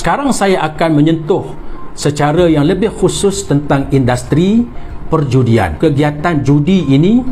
Sekarang saya akan menyentuh secara yang lebih khusus tentang industri perjudian. Kegiatan judi ini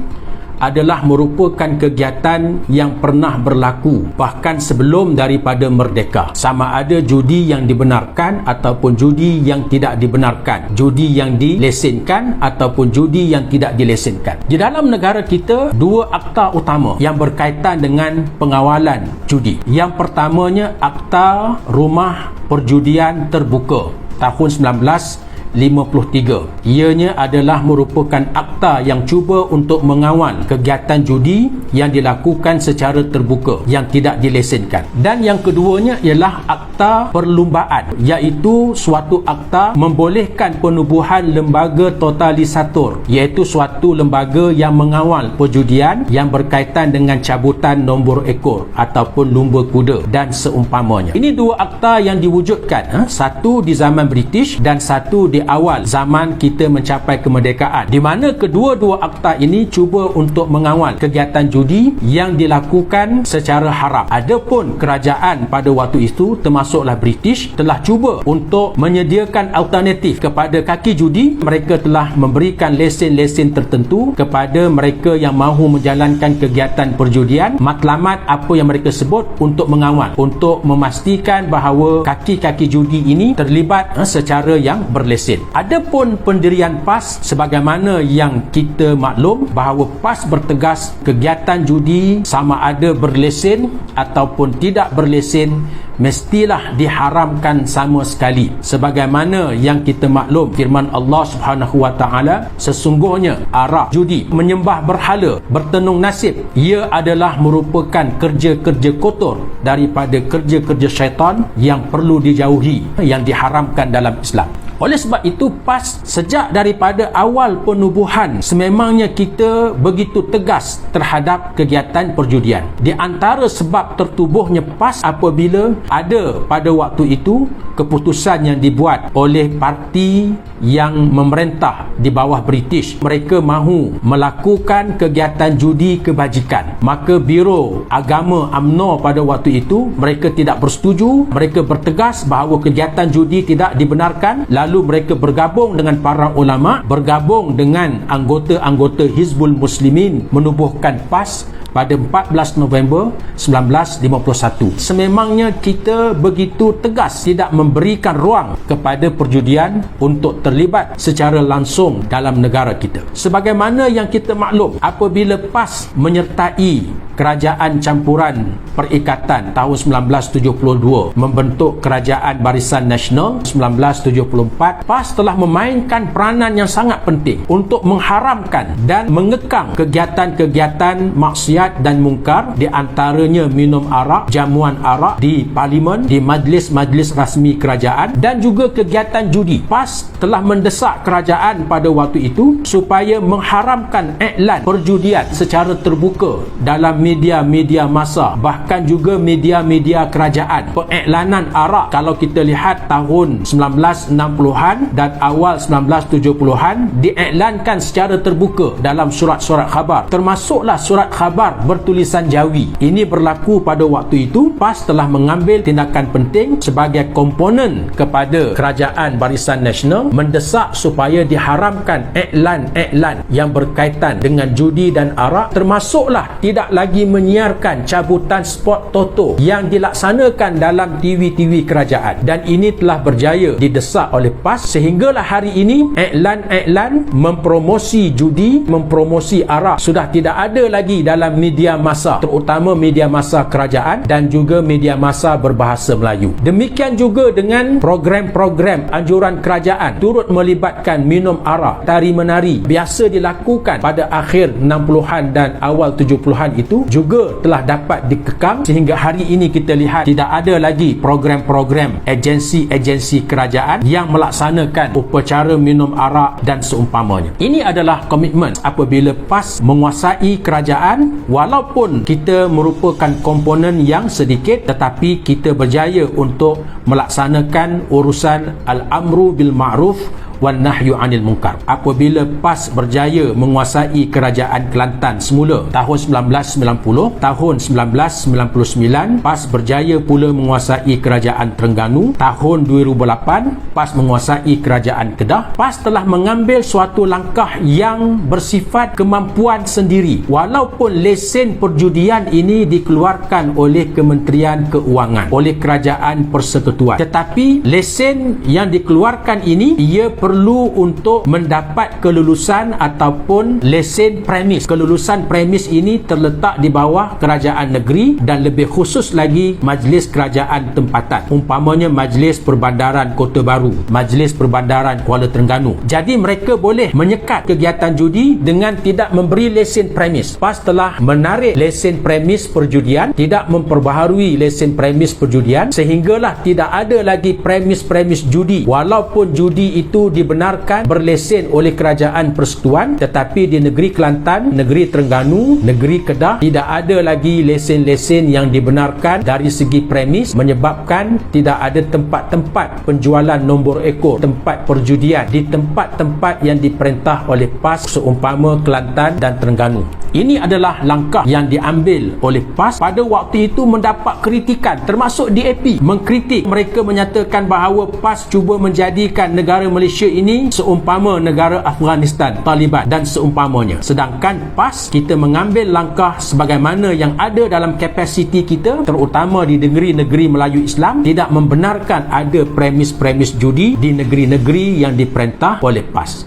adalah merupakan kegiatan yang pernah berlaku bahkan sebelum daripada merdeka. Sama ada judi yang dibenarkan ataupun judi yang tidak dibenarkan, judi yang dilesenkan ataupun judi yang tidak dilesenkan. Di dalam negara kita, dua akta utama yang berkaitan dengan pengawalan judi. Yang pertamanya Akta Rumah Perjudian Terbuka tahun 1953. Ianya adalah merupakan akta yang cuba untuk mengawal kegiatan judi yang dilakukan secara terbuka yang tidak dilesenkan. Dan yang keduanya ialah Akta Perlumbaan, iaitu suatu akta membolehkan penubuhan lembaga totalisator, iaitu suatu lembaga yang mengawal perjudian yang berkaitan dengan cabutan nombor ekor ataupun lumba kuda dan seumpamanya. Ini dua akta yang diwujudkan, satu di zaman British dan satu di awal zaman kita mencapai kemerdekaan, di mana kedua-dua akta ini cuba untuk mengawal kegiatan judi yang dilakukan secara haram. Adapun kerajaan pada waktu itu, termasuklah British, telah cuba untuk menyediakan alternatif kepada kaki judi. Mereka telah memberikan lesen-lesen tertentu kepada mereka yang mahu menjalankan kegiatan perjudian. Matlamat apa yang mereka sebut untuk mengawal, untuk memastikan bahawa kaki-kaki judi ini terlibat secara yang berlesen. Adapun pendirian PAS, sebagaimana yang kita maklum bahawa PAS bertegas kegiatan judi sama ada berlesen ataupun tidak berlesen mestilah diharamkan sama sekali. Sebagaimana yang kita maklum firman Allah Subhanahu wa taala, sesungguhnya arak, judi, menyembah berhala, bertenung nasib, ia adalah merupakan kerja-kerja kotor daripada kerja-kerja syaitan yang perlu dijauhi, yang diharamkan dalam Islam. Oleh sebab itu, PAS sejak daripada awal penubuhan sememangnya kita begitu tegas terhadap kegiatan perjudian. Di antara sebab tertubuhnya PAS apabila ada pada waktu itu keputusan yang dibuat oleh parti yang memerintah di bawah British. Mereka mahu melakukan kegiatan judi kebajikan. Maka Biro Agama UMNO pada waktu itu, mereka tidak bersetuju. Mereka bertegas bahawa kegiatan judi tidak dibenarkan. Lalu mereka bergabung dengan para ulama, bergabung dengan anggota-anggota Hizbul Muslimin menubuhkan PAS pada 14 November 1951. Sememangnya kita begitu tegas tidak memberikan ruang kepada perjudian untuk terlibat secara langsung dalam negara kita. Sebagaimana yang kita maklum, apabila PAS menyertai Kerajaan Campuran Perikatan tahun 1972 membentuk Kerajaan Barisan Nasional 1974, PAS telah memainkan peranan yang sangat penting untuk mengharamkan dan mengekang kegiatan-kegiatan maksiat dan mungkar, di antaranya minum arak, jamuan arak di parlimen, di majlis-majlis rasmi kerajaan, dan juga kegiatan judi. PAS telah mendesak kerajaan pada waktu itu supaya mengharamkan iklan perjudian secara terbuka dalam media-media massa, bahkan juga media-media kerajaan. Pengiklanan arak, kalau kita lihat tahun 1960-an dan awal 1970-an, diiklankan secara terbuka dalam surat-surat khabar, termasuklah surat khabar bertulisan Jawi. Ini berlaku pada waktu itu. PAS telah mengambil tindakan penting sebagai komponen kepada Kerajaan Barisan Nasional, mendesak supaya diharamkan iklan-iklan yang berkaitan dengan judi dan arak, termasuklah tidak lagi menyiarkan cabutan spot toto yang dilaksanakan dalam TV-TV kerajaan. Dan ini telah berjaya didesak oleh PAS sehinggalah hari ini iklan-iklan mempromosi judi, mempromosi arak sudah tidak ada lagi dalam media massa, terutama media massa kerajaan dan juga media massa berbahasa Melayu. Demikian juga dengan program-program anjuran kerajaan turut melibatkan minum arak, tari menari biasa dilakukan pada akhir 60-an dan awal 70-an itu juga telah dapat dikekang sehingga hari ini kita lihat tidak ada lagi program-program agensi-agensi kerajaan yang melaksanakan upacara minum arak dan seumpamanya. Ini adalah komitmen apabila PAS menguasai kerajaan. Walaupun kita merupakan komponen yang sedikit, tetapi kita berjaya untuk melaksanakan urusan al-amru bil ma'ruf wan nahyu 'anil munkar. Apabila PAS berjaya menguasai kerajaan Kelantan semula tahun 1990, tahun 1999 PAS berjaya pula menguasai kerajaan Terengganu, tahun 2008 PAS menguasai kerajaan Kedah. PAS telah mengambil suatu langkah yang bersifat kemampuan sendiri, walaupun lesen perjudian ini dikeluarkan oleh Kementerian Keuangan, oleh Kerajaan Persekutuan, tetapi lesen yang dikeluarkan ini ia perlu untuk mendapat kelulusan ataupun lesen premis. Kelulusan premis ini terletak di bawah kerajaan negeri dan lebih khusus lagi Majlis Kerajaan Tempatan, umpamanya Majlis Perbandaran Kota Baru, Majlis Perbandaran Kuala Terengganu. Jadi mereka boleh menyekat kegiatan judi dengan tidak memberi lesen premis. PAS telah menarik lesen premis perjudian, tidak memperbaharui lesen premis perjudian, sehinggalah tidak ada lagi premis-premis judi, walaupun judi itu dibenarkan berlesen oleh Kerajaan Persekutuan, tetapi di negeri Kelantan, negeri Terengganu, negeri Kedah tidak ada lagi lesen-lesen yang dibenarkan dari segi premis, menyebabkan tidak ada tempat-tempat penjualan nombor ekor, tempat perjudian di tempat-tempat yang diperintah oleh PAS seumpama Kelantan dan Terengganu. Ini adalah langkah yang diambil oleh PAS. Pada waktu itu mendapat kritikan, termasuk DAP mengkritik. Mereka menyatakan bahawa PAS cuba menjadikan negara Malaysia ini seumpama negara Afghanistan, Taliban dan seumpamanya. Sedangkan PAS, kita mengambil langkah sebagaimana yang ada dalam kapasiti kita, terutama di negeri-negeri Melayu Islam, tidak membenarkan ada premis-premis judi di negeri-negeri yang diperintah oleh PAS.